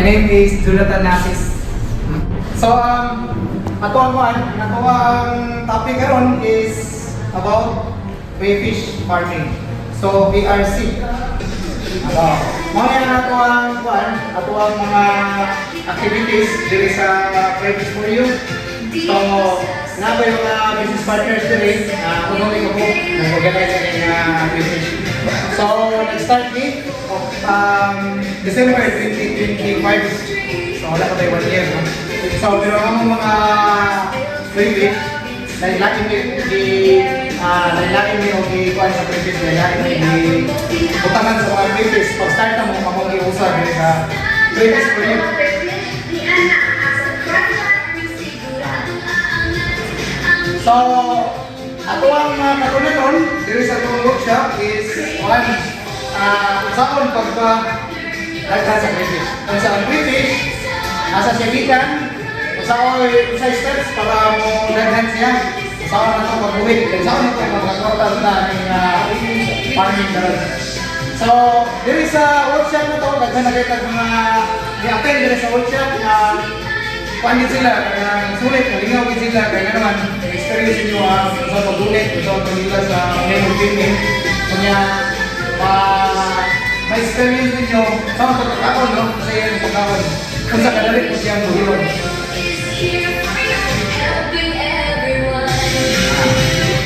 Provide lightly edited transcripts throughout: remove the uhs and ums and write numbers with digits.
name is Jonathan Nasis. So, ato ang topic karon is about crayfish farming. So, PRC. Mamaya na ato ang mga activities diri sa crayfish for you. So, na ba yung mga business partners diri, kuno ko po nag-organize ng crayfish. So, nag-start ni December 2025. So, wala pa tayo 1 year. So, pero ang mga crayfish, lain-lain mi og ikuan sa crayfish, lain-lain mi utangan sa mga crayfish. Pag-start na mo, kamong iusa diri sa crayfish for you. So, ato ang katunanon diri sa itong workshop is one, usaon pagka-daghan sa crayfish. Kung sa crayfish, asa siya gikan, usaon sa steps para mo daghan siya, usaon na ito pag-uwi, usaon na ito pag-total na ng farming karon. So, diri sa workshop na ito, daghan na kayo mga i-attend diri sa workshop na pandit sila, sulit, malingaw sila, kaya naman, experience nyo sa pag-ulit, sa pag-ila sa ngayon filming. Kanya, ma-experience ninyo sa mga pagkakakon, no? Kasi yan yung pagkakon. Kung sa kadalit mo siyang buhilon.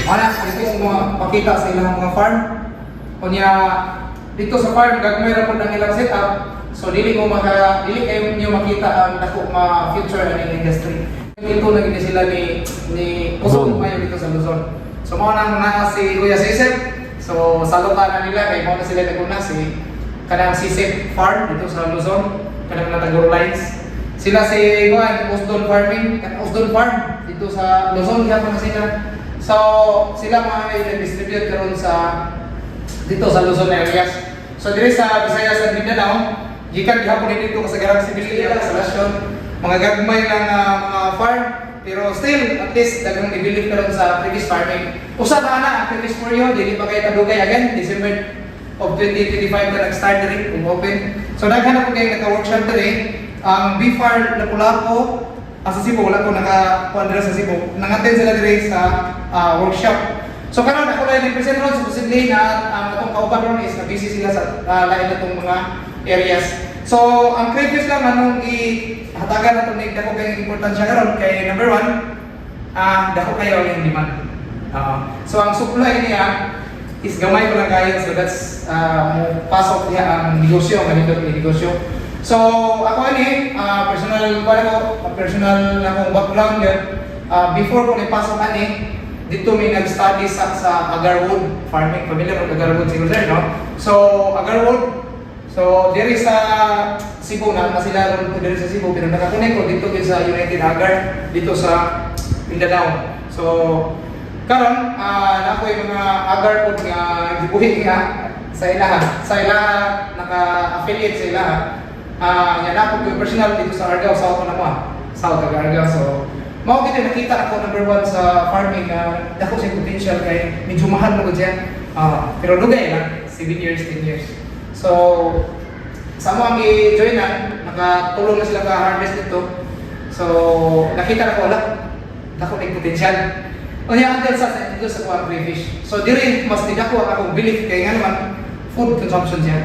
Wala, dito yung mga pakita sa ilang mga farm. Kanya, dito sa farm, gagmay na po ng ilang setup. So dili kayo niyo makita ang dako future ng industry. Dito naging sila ni Kusong Mayo dito sa Luzon. So mao nang naa si Kuya Sisip. So salutan na nila kay mao na sila naguna si kanang Sisip Farm dito sa Luzon, kanang Nataguro Lines. Sila si Juan Usdon Farming, Usdon Farm dito sa Luzon gyapon na sila. So sila mga nag-distribute karon sa dito sa Luzon areas. So diri sa Visayas at Mindanao, gikan gihapon dito kasagaran sibilya sa lasyon, mga gagmay ng mga farm, pero still at least daghang i-believe karon sa crayfish farming. Usa na ang crayfish for you, dili pa kay kadugay again December of 2025 na nag-start diri open. So daghan na po kayo naka-workshop diri. Ang BFAR Lapu-Lapu sa Cebu, wala ko naka-kuan diri sa Cebu. Nang-attend sila diri sa workshop. So karon ako lang i-present ron supposedly na atong kauban ron is na busy sila sa lain na tong mga areas. So, ang crayfish lang anong ihatagan na itong dako kayong importansya karon kay number 1, dako kayo ang demand. So, ang supply niya is gamay ko lang kayo, so that's pasok niya ang negosyo, ganito yung negosyo. So, ako personal na akong background yun, before ko ipasok dito may nag-study sa agarwood farming, familiar mo agarwood siguro sir, no? So, agarwood, so, diri sa Cebu na sila ron diri sa Cebu pero nakakunik ko dito sa United Agar dito sa Mindanao. So, karon na ako yung mga agar po nga gibuhi nga sa ilaha naka-affiliate sa ilaha. Nga na po yung personal dito sa Argao, South Panama, South Argao. So, mao gid nakita ako number 1 sa farming dako sa potential kay medyo mahal mo diyan. Pero dugay lang 7 years, 10 years. So, sa mga i-join nakatulong na sila ka-harvest nito. So, nakita na ko, dako may potential. O niya, until sa dito sa kuha crayfish. So, diri mas nidako akong belief kay nga naman, food consumption siya.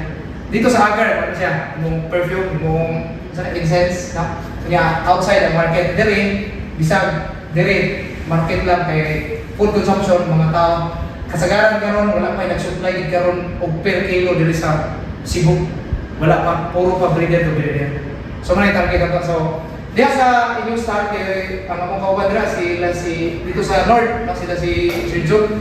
Dito sa agar, ano siya, mong perfume, mong incense, no? Kanya, outside ang market, bisag, market lang kay food consumption, mga tao. Kasagaran karon wala pa nag-supply karon og per kilo diri sa Cebu. Wala pa, puro pa breeder to breeder. So man target ato. So diha sa inyong start kay ang akong kauban dira si dito sa north, sila si Sir Jun.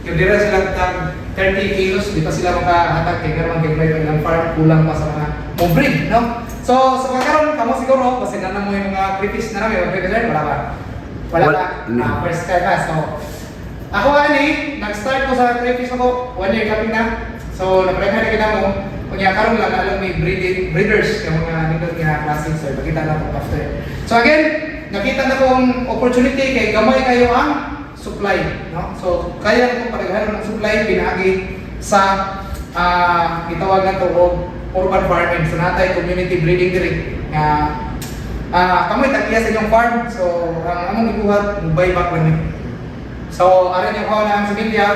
Yung dira sila tag 30 kilos, di pa sila makahatag kay karon kay may ilang farm kulang pa sa mga breed, no? So sa karon kamo siguro kasi na mo yung mga crayfish na namin, wala pa. First time pa. So ako nag-start ko sa crayfish ako 1 year kapin na. So napareha na kita mo. Kunya karon lang alam may breeders yung mga nindot nga klase, so makita na ko after. So again, nakita na kong opportunity kay gamay kayo ang supply, no? So kaya ko pareharon ng supply pinaagi sa gitawag na to og urban farming. So natay community breeding diri. nga kamoy tagiya sa inyong farm. So ang among ibuhat buy back lang ni. So aron yung haw na ang similya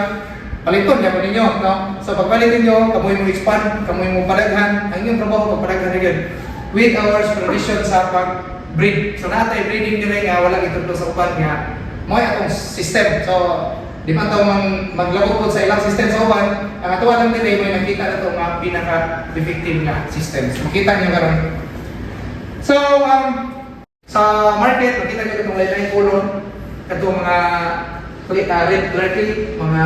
paliton ya ninyo, no? So pagpalit ninyo, kamoy mo expand, kamoy mo padaghan, ang inyong trabaho pagpadaghan gyud with our supervision sa pag-breed. So natay breeding dire nga wala itudlo sa uban nga mo atong system. So di man tayo maglabot po sa ilang system sa uban, ang atuwa lang nila may nakita na ito mga pinaka-effective na system. So, makita niyo karon. So, sa market, makita niyo itong lain-lain color, itong mga red turkey, mga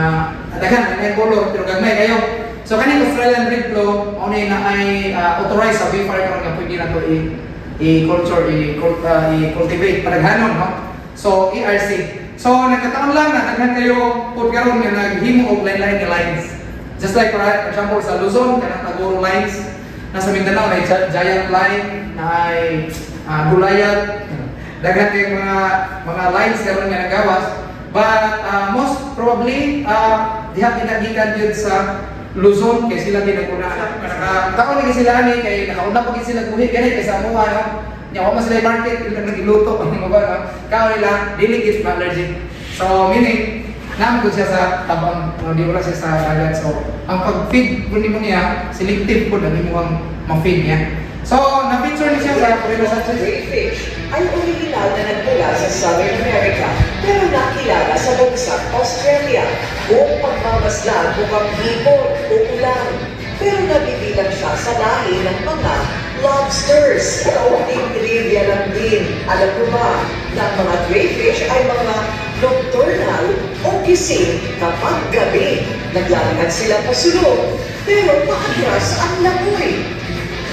daghan, lain-lain color, pero gagmay kayo. So, kaning Australian red flow, maunay na ay authorized sa beef farm nga pwede na ito i-culture, i-cultivate, padaghanon, no? So, ERC. So, nagkataon lang na naghan kayo pud karon nga naghimo og lain-lain nga lines. Just like for example sa Luzon, kanang Tagoro lines, nasa Mindanao na giant line, na ay Gulayat, daghan kay mga lines karon nga nagawas. But most probably diha ginagikan jud sa Luzon kay sila tinaguna. Nakataon ni sila ani kay nakauna pa gid sila buhi gani kay sa amuha, no? Nya wa sila market ilang nagiluto ang mga ba, kao nila delicate allergic. So meaning naman ko siya sa tabang, di wala siya sa dagat. So ang pag-feed po niya selective po dali mo ang ma-feed niya. So na-feature niya siya sa Purina sa Crayfish ay original na nagmula sa Southern America pero nakilala sa bansang Australia. Buong pagmamasdan mukhang hipon o ulan pero nabibilang siya sa lahi ng mga lobsters. Kaunting trivia lang din. Alam mo ba na ang mga crayfish ay mga nocturnal o gising kapag gabi. Naglalakad sila pasulong pero paatras ang langoy.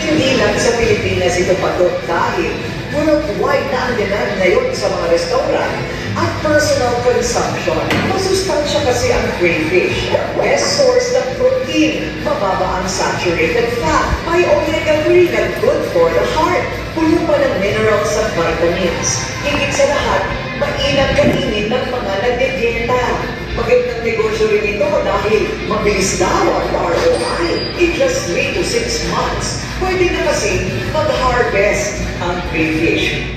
Hindi lang sa Pilipinas ito patok dahil worldwide na ang demand ngayon sa mga restaurant at personal consumption. Masustansya kasi ang crayfish. Best source ng protein, mababa ang saturated fat, may omega-3 na good for the heart, puno pa ng minerals at vitamins. Higit sa lahat, mainam kainin ng mga nagdidieta. Magandang negosyo rin ito dahil mabilis daw ang ROI. In just 3 to 6 months, pwede na kasi mag-harvest ang crayfish.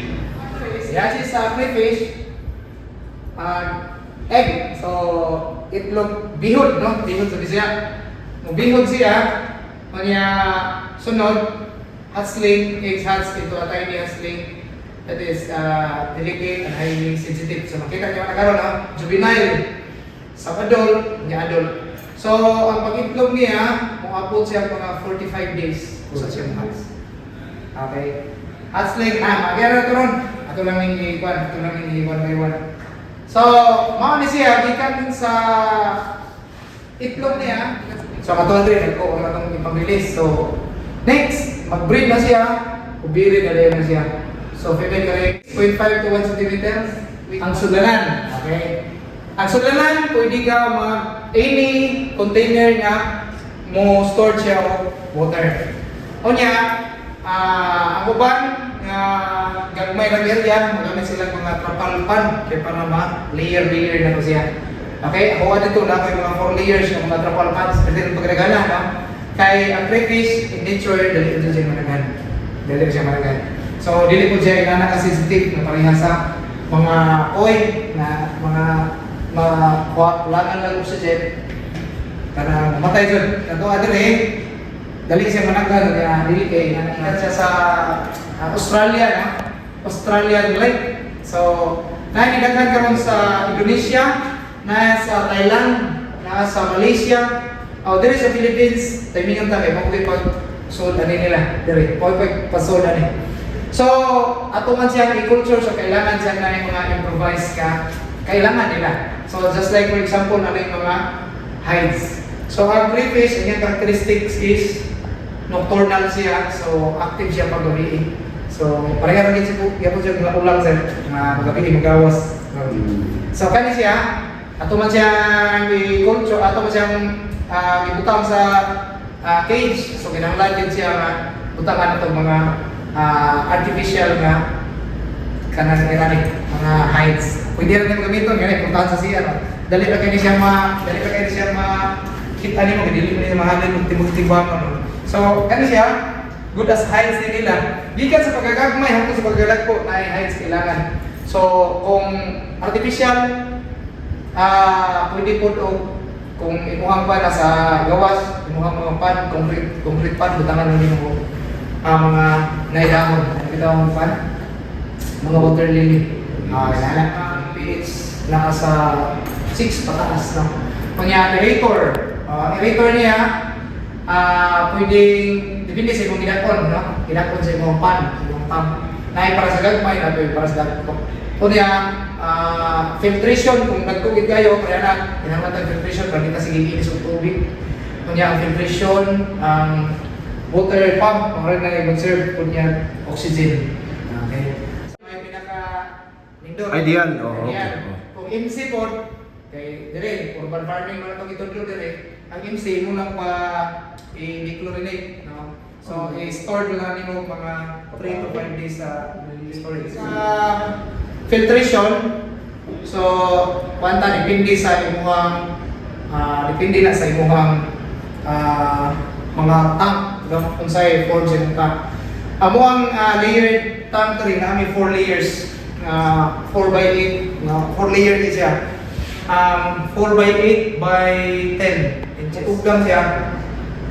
Yan sa crayfish, egg. So, itlog, bihod, no? Bihod sa Bisaya. Bihod siya, kanya sunod, hatchling, eggs hatch into a tiny hatchling that is delicate and highly sensitive. So, makita niyo na karon, no? Juvenile. Sa adult, niya adult. So, ang pag-itlog niya, mukapot siya mga 45 days sa siyang hatch. Okay. Hatchling, magyara na ito ron. Ato lang yung iikwan, ato lang yung one by one. So, mga ni siya, gikan sa itlog niya. So, katulad rin, nagko, ang atong ipag-release. So, next, mag-breed na siya, ubiri na siya. So, female ka 0.5 to 1 cm. Ang sudanan, okay? Ang sudanan, pwede ka any container nga mo store siya o water. O niya, ang uban, gagmay lang area, magamit silang mga trapal pan, kaya para layer na ito siya. Okay, ako dito na ako yung mga 4 layers ng mga trapal pans, pwede rin pagregala, no? Kaya ang crayfish, in nature, dali ito siya managan. So, dili po siya inanaka-sensitive na pareha sa mga oil na mga kulangan lang sa jet. Karena mamatay dyan. Ito adre, dali siya managan, kaya dili kay nanikan siya sa Australia, no? Australian lake. So, nainigaghan karon sa Indonesia, na sa Thailand, na sa Malaysia, o diri sa Philippines, timingan ta kay makuwi pag-sold ani nila. Diri, pag-sold ani. So, ato man siya i-culture, so kailangan siya na yung mga improvise ka, kailangan nila. So, just like for example, ano yung mga hides. So, ang crayfish, ang characteristics is nocturnal siya, so active siya pag gabi. So, pareha rin siya po siya ulang sa magabi, magawas. So, kani siya, ato man siyang i-culture, ato man siyang ibutang sa cage. So, kinahanglan din siya butangan itong mga artificial nga kanang mga hides. Pwede rin yung gamiton, ganyan, puntahan sa CR. Dali pa kayo siya kita niyo, dili mo niya mahalin, timog-tibang. So, kani siya, good as heights din nila. Gikan sa pagkagagmay hangtod sa pagkagagpo na heights kailangan. So kung artificial, pwede po o kung imuhang pa na sa gawas, imuhang mga pan, concrete pan, butangan lang din mo mga naidahon. Nakita mo pan? Mga water lily. Kailangan ang pH nasa 6 pataas. No? Kanya aerator. Ang aerator niya, pwedeng, depende sa imong ginakon, no? Ginakon sa imong pan, sa imong pump. Naay para sa gagmay, nato para sa gagmay. Kanya, filtration, kung nagkugit kayo, kaya na, kailangan natin filtration, para kita sige inis o tubig. Kanya, ang filtration, ang water pump, mga rin na i-conserve, kanya, oxygen. Okay. So, may pinaka-nindor. Ideal, oo. Ideal. Kung MC po, kay dire urban farming man itong itudlo dire, ang MC mo lang pa i-chlorinate, no? So i-store lang nimo mga 3 to 5 days sa storage. Filtration, so kwanta depende sa imong depende na sa imong mga tank kung say forge imong tank. Amo ang layered tank rin na may 4 layers. 4x8, no? 4 layer din siya. 4x8 by 10. Ugdang siya.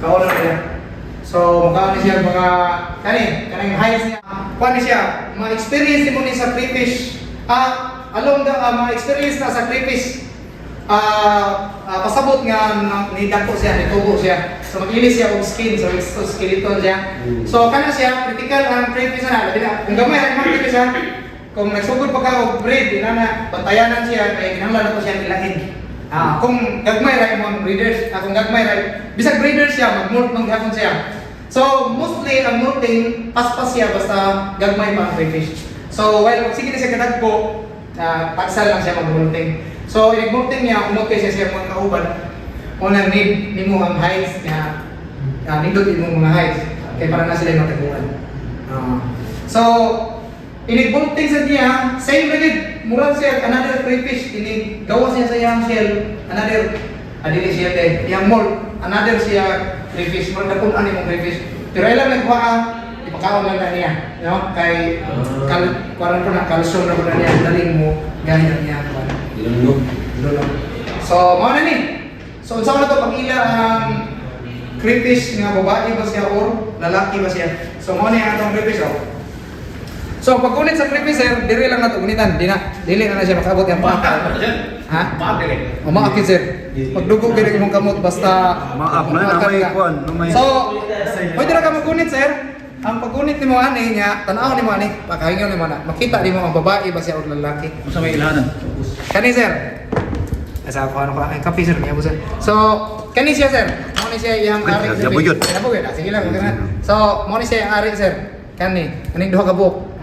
Kaulan siya. So, mukha siya mga kanang heights niya. Kuha siya, mga experience mo ni sa crayfish. Along the mga experience na sa crayfish. Pasabot nga nidako siya, nitubo siya. So, mag-ilis siya og skin, so skeleton siya. So, kana siya, critical ang crayfish na. Kung gamay, ang mga crayfish siya, kung nagsugod pa ka og breed, inana patayanan siya kay kinahanglan nato siya ilahin. Kung gagmay ra imong breeders, kung gagmay ra bisag breeders siya mag-molt ng gihapon siya. So mostly ang molting paspas siya basta gagmay pa ang crayfish. So while sige na siya kadagpo, pagsal lang siya mag-molting. So i-molting niya umukay siya mga kauban. Una need nimo ang heights niya. Nindot imong mga heights kay para na sila mataguan. So inig-bolting sa niya, same rigid, murag siya, another crayfish, gawas niya sa iyang shell, another, adili siya te, iyang mold, another siya crayfish, murag na kung ano yung crayfish. Pero ilang nagkuha, ipakaon lang na niya, no? Kay, kuwaran po na, calcium na po na niya, daling mo, ganyan niya. Ilong. So, mga na ni. So, unsa na to, pag-ila ang crayfish nga babae ba siya or lalaki ba siya? So, mga na yung atong crayfish, oh. So pag ulit sa crayfish sir, diri lang nato unitan, dili na siya makaabot yang paa. Ha? O maakit sir. Pagdugo gid imong kamot basta Maap na may kuan, may. So pwede ra ka magunit sir. Ang pagunit nimo ani nya, tan-aw nimo ani, pakahingon nimo na. Makita nimo ang babae ba siya o lalaki. Unsa may ilahanan? Kani sir. Asa ko ano ko ang kape sir niya sir. So kani siya sir. Mo ni siya iyang ari. Yabuyot. Yabuyot. Sige lang, so mo ni siya ang ari sir. Kani duha ka buok.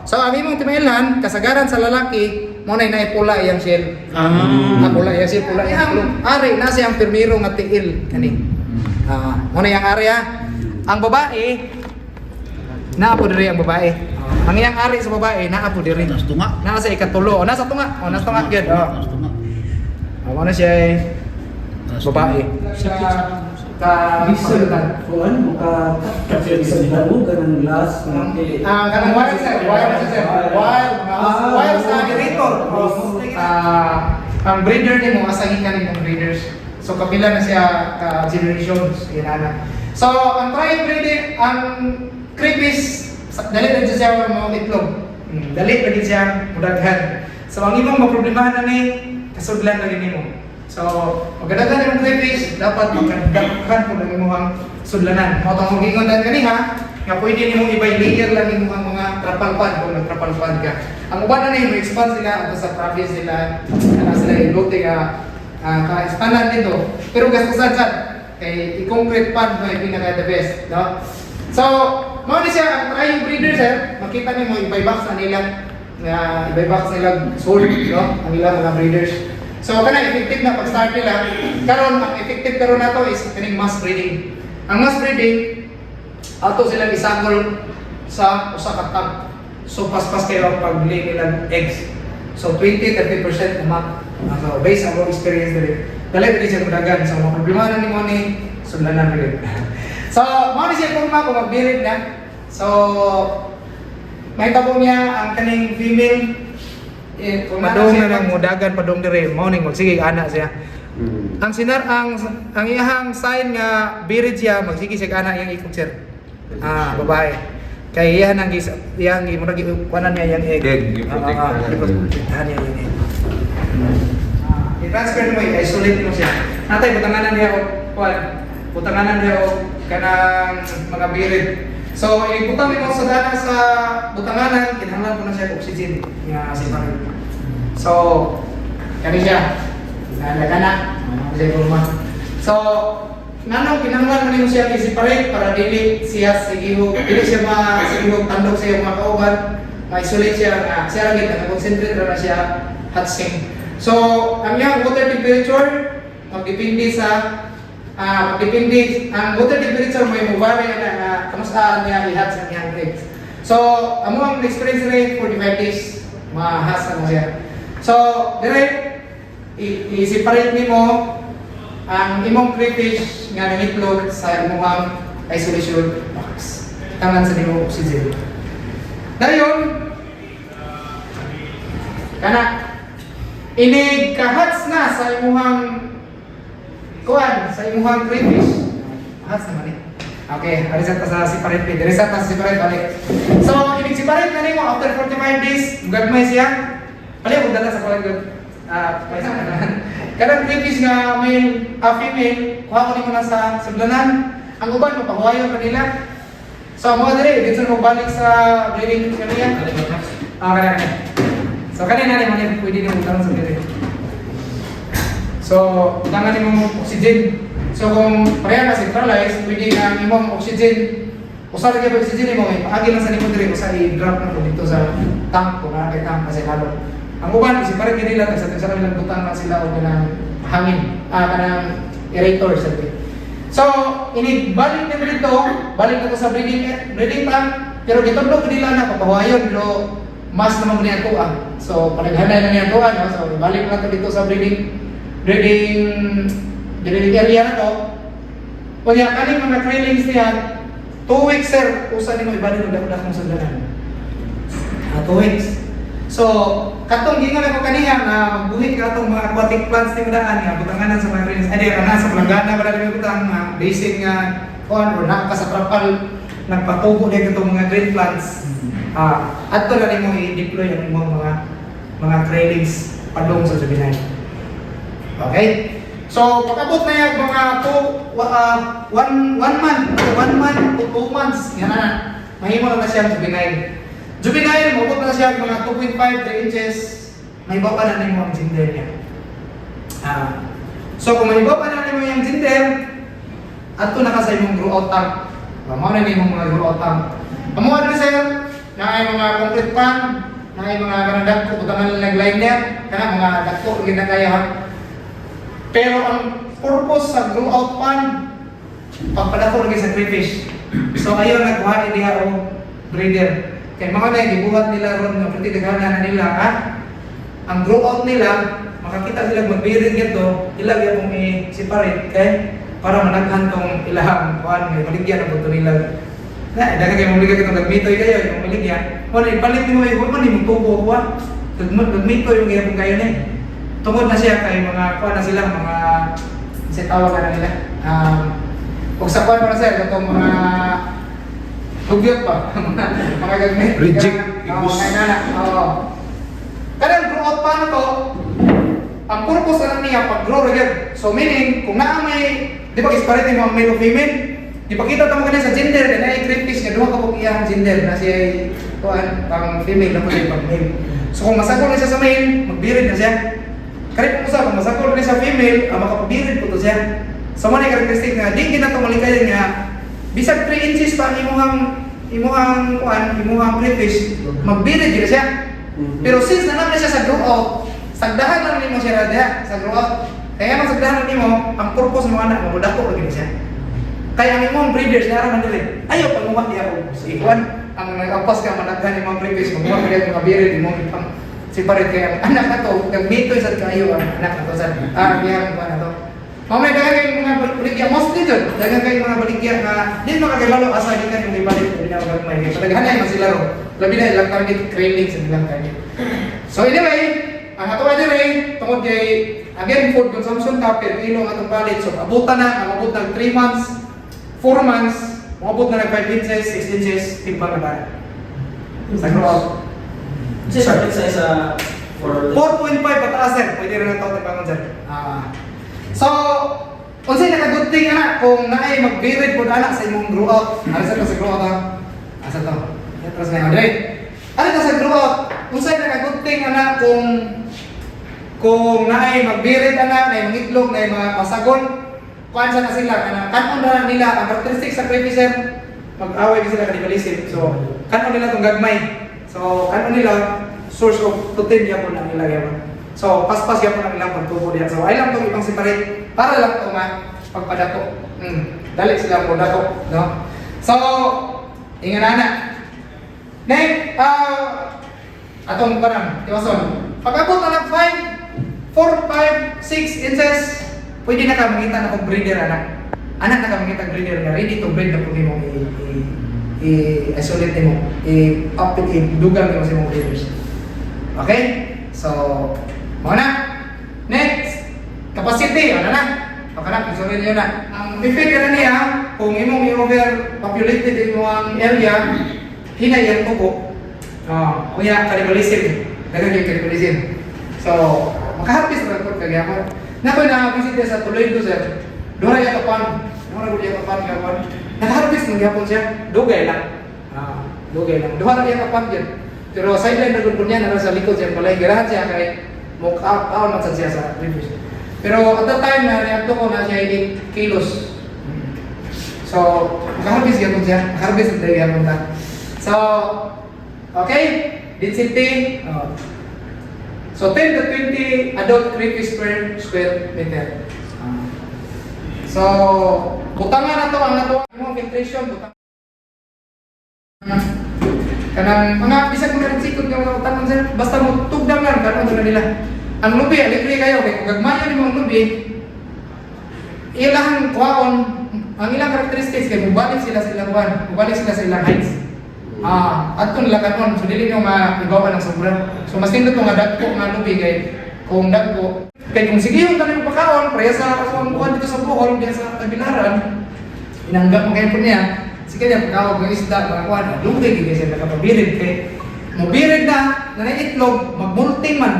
So ang imong timailhan kasagaran sa lalaki mo nay pula iyang shell. Pula iyang shell, pula iyang kulong. Ari na siyang pirmiro nga tiil kani. Mo nay ang ari Ang babae naa po diri ang babae. Ang iyang ari sa babae naa po diri. Nasa tunga. Naa sa ikatulo. Nasa tunga. Nasa tunga gyud. Nasa tunga. Mo na siya babae. Bisultan. Kuan muka kasi sa dinago kanang glass Kanang wire sir, wire sa generator. Ang breeder nimo asahin ka nimong breeders. So kapila na siya ka generations inana. So ang try breeding ang crayfish dali na siya mga itlog. Dali pa siya mudaghan. So ang imong maproblemahan na ni kasudlan na nimo. So, magdaghan yung crayfish, dapat magdaghan po ng imuhang sudlanan. Mao tong gingon dan kaniha, nga pwede nimong ibay layer lang imuhang mga trapal pad kung nag-trapal pad ka. Ang uban na mo expand sila ato sa province nila, ana sila ilote ka ka-expandan dito. Pero gastusan sad kay i-concrete pad na pinaka the best, no? So, mao ni siya ang trying breeder sir, makita nimo ibay box na nila ibay box nila sold, no? Ang ilang mga breeders. So kana effective na pag-start nila. Karon ang effective karon nato is kaning mass breeding. Ang mass breeding ato sila isagol sa usa ka tag. So paspas kayo pag lay nila eggs. So 20-30% naman. So based on our experience diri. Dali diri siya dagan. So mga problema na nimo ni sudlanan diri. So, mao ni siya kurma kung magbirid na. So, may tabo niya ang kaning female padung na lang mudagan padung dire mao ning magsige ana siya. Ang ang iyahang sign nga birid siya magsige siya ana iyang ikog sir. Babae. Kay iyahan ang iyang murag kuanan niya iyang egg. Protektahan niya yung egg. I-transfer mo i-isolate mo siya. Natay butanganan niya og kuan. Butanganan niya og kanang mga birid. So, ibutang mo sa dana sa butanganan, kinahanglan ko na siya oxygen nga separate. So, kani siya. Nagana, siya kurma. So, nganong kinahanglan mo siya i-separate para dili siya sigihog, dili siya sigihog tandog sa iyong mga kauban, ma-isolate siya nga siya lagi nag-concentrate na siya hatching. So, ang iyang water temperature magdepende sa magdepende ang water temperature mo i-vary na kamusta niya i-hatch ang iyang eggs. So, amo ang experience rate 45 days ma-hatch na siya. So, dire i-separate nimo ang imong crayfish nga nangitlog sa imong isolation box. Tangan sa nimo oxygen. Dayon kana ini kahats na sa imong kuan sa imong crayfish. Hats naman eh. Okay, reset ta sa separate feed. Reset ta sa separate balik. So, ibig separate na nimo after 45 days, gagmay siya. Pali ug dala sa kuan gud. May sa kanan. Kanang crayfish nga male, female, kuha ko nimo na sa sudlanan. Ang uban mapahuayon kanila. So, mo diri dito mo balik sa breeding kaniya. Kanina. So, kanina ni man pwede nimo utang sa breeding. So, utangan nimo oxygen. So kung pareha na centralized, pwede na imong oxygen, usa lagi oxygen mo, paagi lang sa nimo diri usa i-drop na po dito sa tank kung na kay tank kasi halo. Ang uban kasi para nila sa nilang butang na sila o kanang hangin, kanang aerator sa dito. So, balik na dito, balik na to sa breeding tank, pero gitudlo nila na papahuayon pero mas naman niya to So, panaghanay na niya to no? So, balik na to dito sa breeding area na to. Kunya kaning mga trailings niya 2 weeks sir, usa nimo ibalik og dapat akong sudlanan. 2 weeks. So, katong gingon ako kaniya na magbuhit ka atong mga aquatic plants ni daan nga butanganan sa mga trailings. Adi kana sa planggana wala dili butang basic nga kuan or na sa trapal nagpatubo ni katong mga green plants. Adto na nimo i-deploy ang imong mga trailings padung sa juvenile. Okay? So, pag-abot na yung mga 1 month to 2 months, yan na, mahimo na siya juvenile. Juvenile, mabot na siya mga 2.5-3 inches, may iba pa na nimo ang gender niya. So, kung may iba pa na nimo yung gender, ato na ka sa imong grow out tank. Mao na nimo mga grow out tank. Pamuha na siya, na ay mga concrete pan, na ay mga kanang ko, butangan lang line niya, kana mga dagko, hindi na kaya ha. Pero ang purpose sa grow out pan, pagpadako lagi sa crayfish. So ayaw nagkuha diha og breeder. Kay mga na gibuhat nila ron nga pwede daghanan na nila ang grow out nila, makakita sila magbirid gito, ilag yung i-separate kay para managhan tong ilahang kuan nga maligyan ang buto nila. Na daghang kay maligyan kitong nagmitoy kayo yung maligyan. Wala ipalit mo ay wala ni tubo kuha. Nagmitoy yung iyang kayo ni. Tungod na siya kay mga kuha na sila, mga tawag na nila. Kung sa kuha pa na sila, itong mga hugyot pa, mga gagmit. Reject, ibus. Mga inana. Kadang grow out pa na to, ang purpose na niya pag-grow rin. So meaning, kung naa may, di ba kisparate mo ang male o female, di ba kita tamo kanina sa gender, na i-crayfish nga duha ka po iyang gender na siya kuha pang female na po siya pang male. So kung masagol na siya sa male, magbirid na siya. Kahit kung sa masakol rin sa female, makapabirid po to siya. So mga karakteristik nga, di kita tumalikan nga, bisag 3 inches pa imuhang crayfish, magbirid din siya. Pero since naman siya sa grow out, sagdahan lang nimo siya radya sa grow out. Kaya ang sagdahan nimo, ang purpose mo anak, mamudako rin siya. Kaya ang imong breeders, naran na nila, ayaw panguha niya ako. So ikuan, ang nag-apas ka managhan imong crayfish, magmuha ka niya mabirid, imong separate kaya ang anak na to, nagmitoy sa kayo ang anak na to sa biyang kuha na to. Mamay dagan kayong mga baligya, mostly dyan, dagan kayong mga baligya na di makakilalo asa di ka yung ibalik, hindi na magagmay. Kaya padaghanay man sila ro. Labi na ilang target, craving sa ilang target. So anyway, ang ato ay dire, tungod kay, again, food consumption tapir, ilo ang atong balik. So abutan na, ang abot ng 3 months, 4 months, umabot na ng 5 inches, 6 inches, timbang na ba? Sa grow out. Kasi sa isa for 4.5 pataas sir, pwede rin ang tawag ng sir. So, unsay naka-good thing ana kung naay mag-birid pud anak sa imong grow out. Ano sa grow out ha? Asa to? Atras na Andre. Ano ka sa grow out? Unsay naka-good thing ana kung naay mag-birid ana, naay mangitlog, naay mga pasagon, kuan sa na sila kana kanon na nila ang characteristic sa crayfish sir. Mag-away sila kanibalism. So, kanon nila tong gagmay. So, kanon nila source of protein yapon ang nila yapon. So, paspas yapon ang ilang pagtubo diyan. So, ay lang itong ibang separate para lang ito pagpadako. Dali sila mo dako, no? So, ingan na. Next, atong parang, tiwason. Pag-abot na ng 5, 4, 5, 6 inches, pwede na ka makita na kung breeder anak. Anak na ka makita breeder na ready to breed na kung mo i-isolate mo, i-dugang mo sa mga breeders. Okay? So, mga na. Next, capacity. Ano na? Pagkanap, isolate nyo na. Ang effect na niya, kung imong i-overpopulated imong area, hinay ang tubo. Kuya, cannibalism. Ganun yung cannibalism. So, makaharpis na ito kagyaman. Nakoy na-visit sa tuloy ko, sir. Doon ay atapan. Doon ay atapan gapon. Nakaharpis ng gapon siya. Dugay lang. Dugay lang. Doon ay atapan dyan. Pero sideline na doon niya, nasa likod siya. Palay, garahan siya kay mukha sa siya sa reviews. Pero at that time, na-reacto ko na siya 8 kilos. So, makaharbis gapon siya. Makaharbis na gapon na. So, okay. Density. So, 10 to 20 adult crayfish per square meter. So, butangan na to ang ato ang filtration, butang. Kanang mga bisag mga nagsikot nga mga utangan sir, basta mo tugdang lang karon na nila. Ang lubi, aligre kayo kay kung gagmayo ni mong lubi, ilang kuwaon, ang ilang characteristics kay mubalik sila sa ilang kuwan, mubalik sila sa ilang heights. Adto nila kanon, so dili nyo maibawa ng sobra. So mas nindot nga dagko nga lubi kay kung dagko kay kung sige yung tanong pagkaon, preya sa akong kuwan dito sa Bohol, diya sa Tabilaran, inanggap mo kayo po niya, sige niya pagkawag ng isda, mga kuwan, lugay hindi siya nakapabirid kay mubirid na, nanaitlog, magmulting man.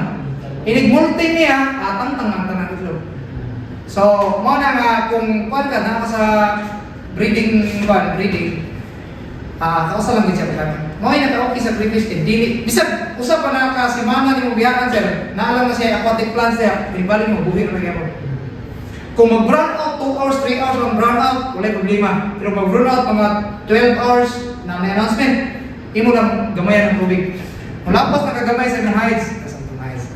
Inig-multing niya, tangtang ang tanang itlog. So, mo na nga, kung kuwan ka, naka sa breeding, kausa lang din siya pala. Mo ay naka-okay sa crayfish din. Dili, bisag, usap pa na ka si mama ni mong biyakan sir, naalam na siya aquatic plants niya, ibalik mo, buhi na nagyapon. Kung mag-brown out 2 hours, 3 hours lang brown out, wala problema. Pero mag-brown out mga 12 hours na may announcement, imo lang gamayan ng tubig. Malapas na kagamay sa mga hides.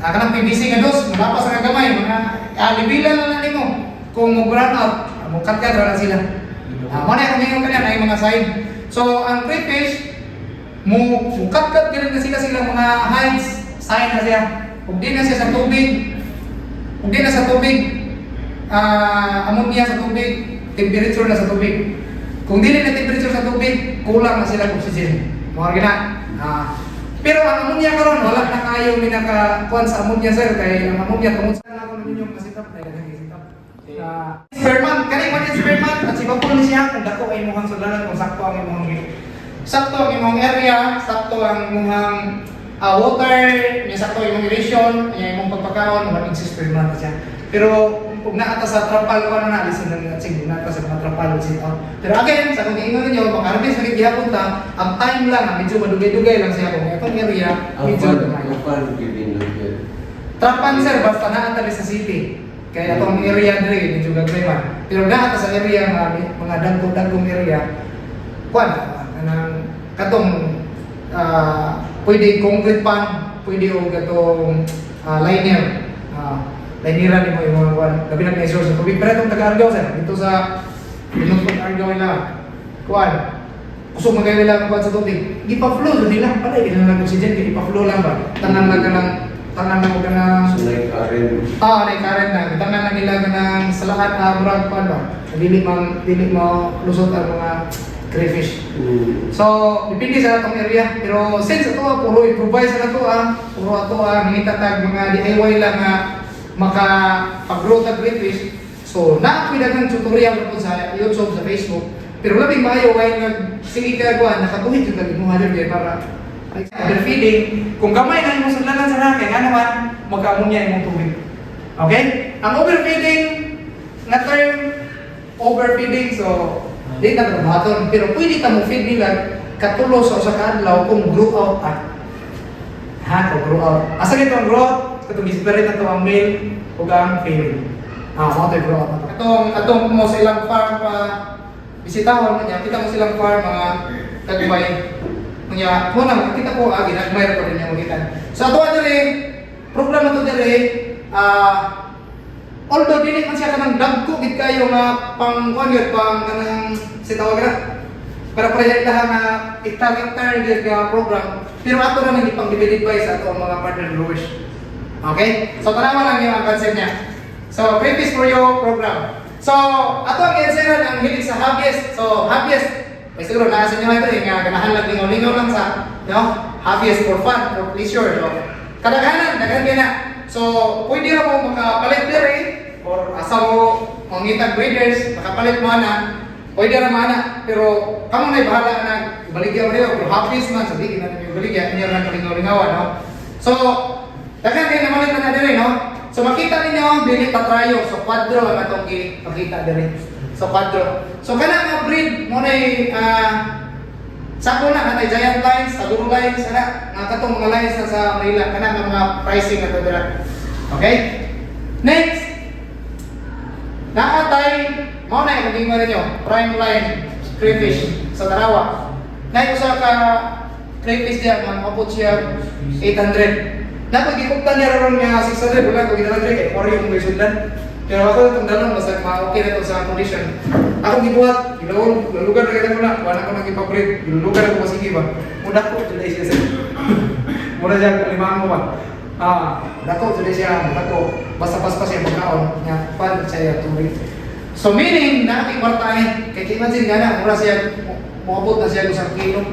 Kanang PVC nga dos, malapas na kagamay. Mga libilan lang na nimo. Kung mag-brown out, mukat ka na sila. Muna yung kumingong kanyan ay mga side. So, ang crayfish, mukat-kat din na sila mga hides, sign na siya. Kung di na siya sa tubig, ammonia sa tubig, temperature na sa tubig. Kung dili na temperature sa tubig, kulang na sila oxygen. Mga gina. Pero ang ammonia karon wala na kayo minakakuan sa ammonia sir kay ang ammonia tungod sa ako ninyo masitap na nagkakisitap. Sperman, kani man yung sperman at si Bapol ni siya kung dako ay mukhang sulanan kung sakto ang imong area, sakto ang imong water, may sakto imong irrigation, may imong pagpakaon, mga sperman na siya. Pero kung naata sa trapal ko na alisin ng sige naata sa mga trapal sit out. Pero again, sa kung giingon niyo, pag harvest sa gihapon ta, ang time lang medyo madugay-dugay lang siya kung itong area medyo trapan sir basta naata sa city. Kaya itong area dire medyo gagmay man. Pero naata sa area mga dagko-dagkong area, kuan kanang katong pwede concrete pan, pwede og katong liner. Lainira ni mo yung mga kuwan. Labi na source ng tubig. Pero itong taga-Argao sir, dito sa pinutong Argao nila, kuwan, kusog magayon nila ang kuwan sa tubig. Ipa-flow, doon nila, pala, hindi na lang oxygen, ipa-flow lang ba? Tanang lang ka ng tanan na mo ganang Sunay ka rin. Karen na. Tanan na nila ganang sa lahat brag pa ba. Dili mo lusot ang mga crayfish. So, depende sa atong area. Pero since ito puro improvise na ito puro ito nangitatag mga DIY lang nga maka-grow tag crayfish. So, naapila ng tutorial po sa YouTube, sa Facebook. Pero labing maayo kay sige ka kuan nakatuhid yung kag mo mother kay para overfeeding. Kung gamay na mo sudlanan sa raken, ano man magkaamonya imong tubig. Okay? Ang overfeeding na term overfeeding so di na trabahaton pero pwede ta mo feed nila katulo sa usa ka adlaw kung grow out kung grow out. Asa gito ang growth? Katong separate na to ang male ug ang female. Mo to grow out. Atong mo sa ilang farm pa bisitahon mo niya, kita mo silang farm mga kagubay. Kanya, mo na kita ko ginagmay ra ko din yung magitan. So ato diri program na to diri although dili man siya kanang dagko gid kayo nga pang kanang sitawag na para proyektahan na hektar gid nga program. Pero ato ra man ipang-divided by sa ato mga partner growers. Okay? So tanawa lang yung concept niya. So, Crayfish for You program. So, ato ang i-enseñan ang hilig sa hobbyist. So, hobbyist, may siguro nasa inyo ito nga ganahan lang lingaw-lingaw lang sa hobbyist for fun, for pleasure. So, kadaghanan, daghan na. So, pwede ra mo makapalit diri or asa mo mangitag breeders, makapalit mo na. Pwede ra mana, pero kamo na bahala na baligya mo pero hobbyist man sabihin natin yung baligya, niya ra kalingaw-lingawan, no. So, daghan kay naman na diri, no. So makita ninyo dili patrayo so kwadro ang atong gipakita diri. So kwadro. So kana nga breed mo nay sako na natay giant lines, saguro lines ana nga katong mga lines na sa Manila kana nga mga pricing na dira. Okay? Next. Naatay mo na yung gingon ninyo, prime line crayfish sa Tarawa. Nay usa ka crayfish diya man abot siya 800. Napagikuptan niya ron nga 600 wala ko ginawa kay or yung may sundan. Pero ako itong dalawang basta okay na ito sa condition. Ako gibuhat, lulugar na kita muna, wala ko nang ipabreed, lulugar ako masigi ba. Muda ko today siya. Muna siya kalimaan mo ba. Dako today siya, dako basta paspas siya pagkaon nga pan siya tubig. So meaning na ating kwartahin, kay imagine gana mura siya moabot na siya sa kilo.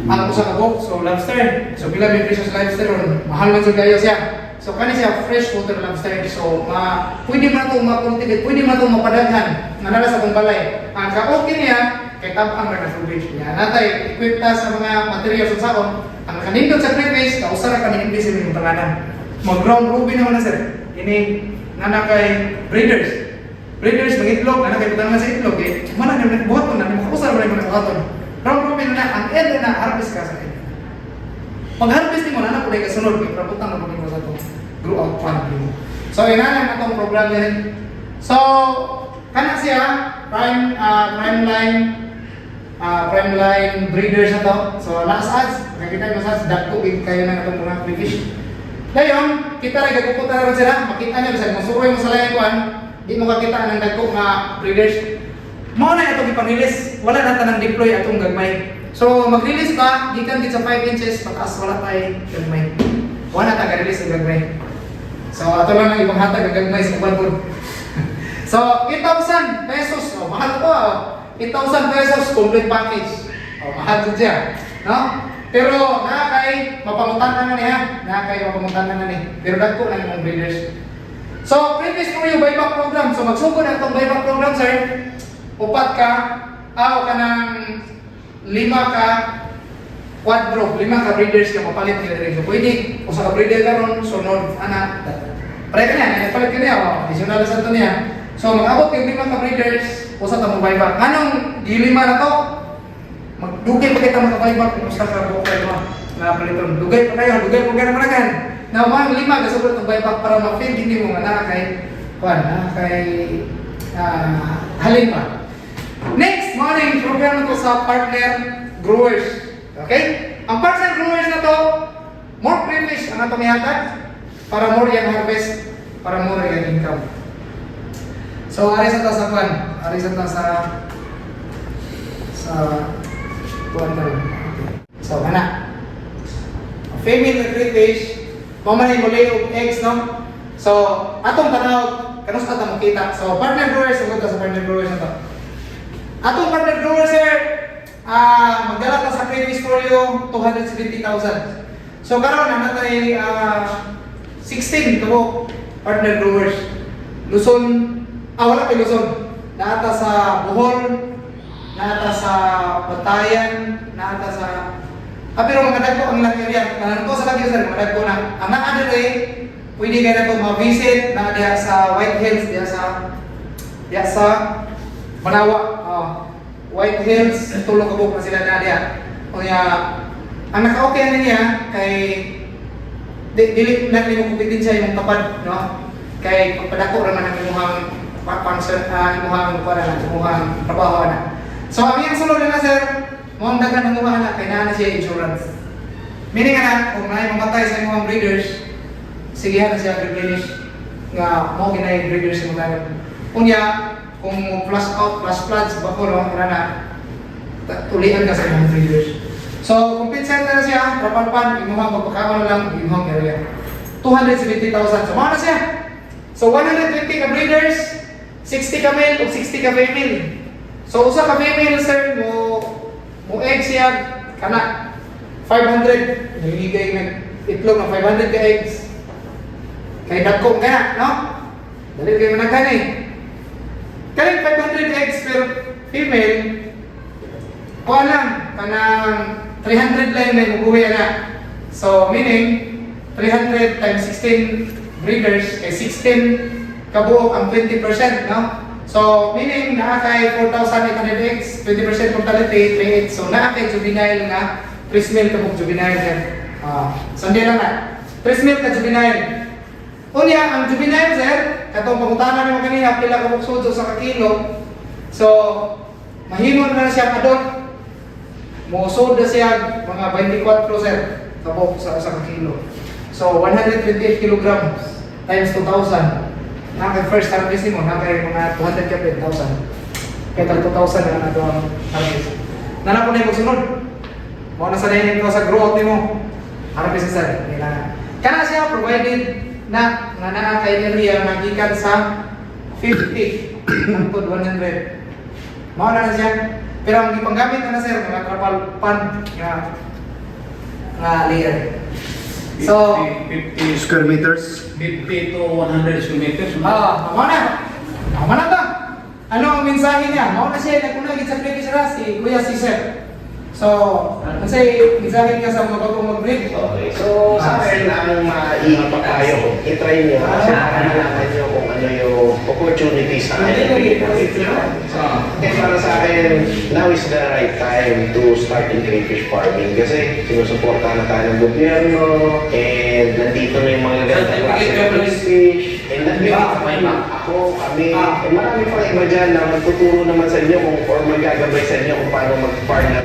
Ang usa ka box, so lobster. So pila may presyo sa lobster ron, mahal man jud kayo siya. So kani siya fresh water lobster. So pwede man to ma-cultivate, pwede man to mapadaghan. Nana sa kong balay. Ang ka-okay niya kay tab-ang ra ka tubig. Ya natay equip ta sa mga materials sa saon. Ang kanindot sa crayfish, kausa ra kani invisible yung pangalan. Mag-ground ruby naman na sir. Ini nana kay breeders. Breeders mangitlog, nana kay putang sa itlog eh. Mana na buhaton na makausa ra man buhaton. Round robin na, ang end na harvest ka sa end. Pag-harvest mo na kulay kasunod, may prabutang na mo sa ito. Grow out plan mo. So, inanan na itong program din. So, kana siya, prime line breeders na to. So, last ads, nakikita mo sa ads, dagtugig kayo na itong mga crayfish. Ngayon, kita rin gagpupunta na rin sila, makita nyo, bisag masuroy mo sa layan kuhan, di mo kakita ng dagtug mga breeders. Mao na itong ipang-release, wala na tanang deploy atong gagmay. So mag-release ka, gikan din sa 5 inches, pataas wala tayo gagmay. Wala na taga-release ang gagmay. So ato lang ang ibang hatag ang gagmay sa kuwan. So 8,000 pesos, mahal ko 8,000 pesos complete package. Mahal ko siya, no? Pero nakakay mapamutan na niya, nakakay mapamutan na ni. Pero dagko na yung breeders. So Crayfish for You buyback program. So magsugod na itong buyback program, sir. Upat ka, ka ng 5 ka quadro, 5 ka breeders ka mapalit nila rin. So pwede, usa ka breeder ka ron, sunod, anak. Pare ka niya, napalit ka niya, additional sa ito niya. So mag-abot yung 5 ka breeders, usa ka mag-buyback. Anong di 5 na to? Magdugay pa kita mag-buyback kung usa ka bukay mo. Napaliton, dugay pa kayo na managan. Na mga 5 ka sobrang itong buyback para ma-feed hindi mo nga kay halin pa. Next, morning program na to sa partner growers. Okay? Ang partner growers na to, more crayfish ang atong ihatag para more yan harvest, para more yan income. So, ari sa ta sa kwan, ari sa ta sa kwan na rin. So, kana. Female na crayfish, Mamay mo layo eggs, no? So, atong tanaw, kanus ka ta makita. So, partner growers, sugod ta sa partner growers na to. Atong partner growers, sir, magdala ta sa previous for you, 270,000. So, karon na natay 16 kabo partner growers. Luzon, wala kay Luzon. Naata sa Bohol, naata sa Batayan, naata sa pero mga dagko ang lang area. Nanan ko sa lagi sir, mga dagko na. Ang naa dire, pwede kayo na ito ma-visit na diya sa White Hills, diya sa Manawa. White Hills, tulong kabuk na sila na diya. Kaya, ang naka-okay na niya, kay dili na mo kompetensya yung tapad, no? Kay pagpadako ra man ang imuhang function, imuhang trabaho na. So, ang iyang sulod na sir, mo dagan ng imuhang na, kay na siya insurance. Meaning na, kung na mamatay sa imuhang breeders, sige na siya replenish nga mo ginay breeders mo dagan. Kunya, kung flush out, flush floods, bako no, na tulian ka sa imuhang breeders. So, kung pinsan na siya, rapan-pan, imuhang magpakaon lang, imuhang area. 270,000. So, mga na siya. So, 120 ka breeders, 60 ka male, o 60 ka female. So, usa ka female, sir, mo egg siya, kana, 500, nagigay ng itlog ng 500 ka eggs. Kay dagkong ka no? Dali kayo managkan eh. Kaya 500 eggs per female, kuha lang, kanang 300 lang may mabuhay na. So, meaning, 300 times 16 breeders, kay 16 kabuok ang 20%, no? So, meaning, nakakay 4,800 eggs, 20% mortality, 3 eggs. So, nakakay juvenile nga, 3 mil kabuk juvenile yan. So, hindi lang na. 3 mil ka juvenile. Unya, ang juvenile, sir, katong pangutanan mo kanina, pila kabuk sudo sa kakilo. So, mahimon na siya adult. Musod na siya mga 24, sir, kabuk sa kakilo. So, 128 kilograms times 2,000. Nakay first harvest mo, nakay mga 200,000. Kaya 2,000 na ito ang harvest. Nana po na yung magsunod. Mga nasa nainin ko sa growth mo. Harvest sir. Kana siya provided na nakay area magikan sa 50 hangtod 100. Mao na siya. Pero ang ipanggamit na sir, mga trapal pan nga layer. So, 50 square meters. 50 to 100 square meters. Tama na ba? Ano ang mensahe niya? Mao na siya nagkunagit sa previous si Kuya Cesar. So, kasi mensahe niya sa mga bagong mag-breed. Okay, so sa akin ang maipapayo ko, itry nyo kasi makakalaman nyo kung ano yung opportunities sa akin. Kaya para sa akin, now is the right time to start in crayfish farming kasi sinusuportahan na tayo ng gobyerno and nandito na yung mga gandang klase ng crayfish and nandito ako, kami, and marami pang iba dyan na magtuturo naman sa inyo kung or magagabay sa inyo kung paano mag-farm na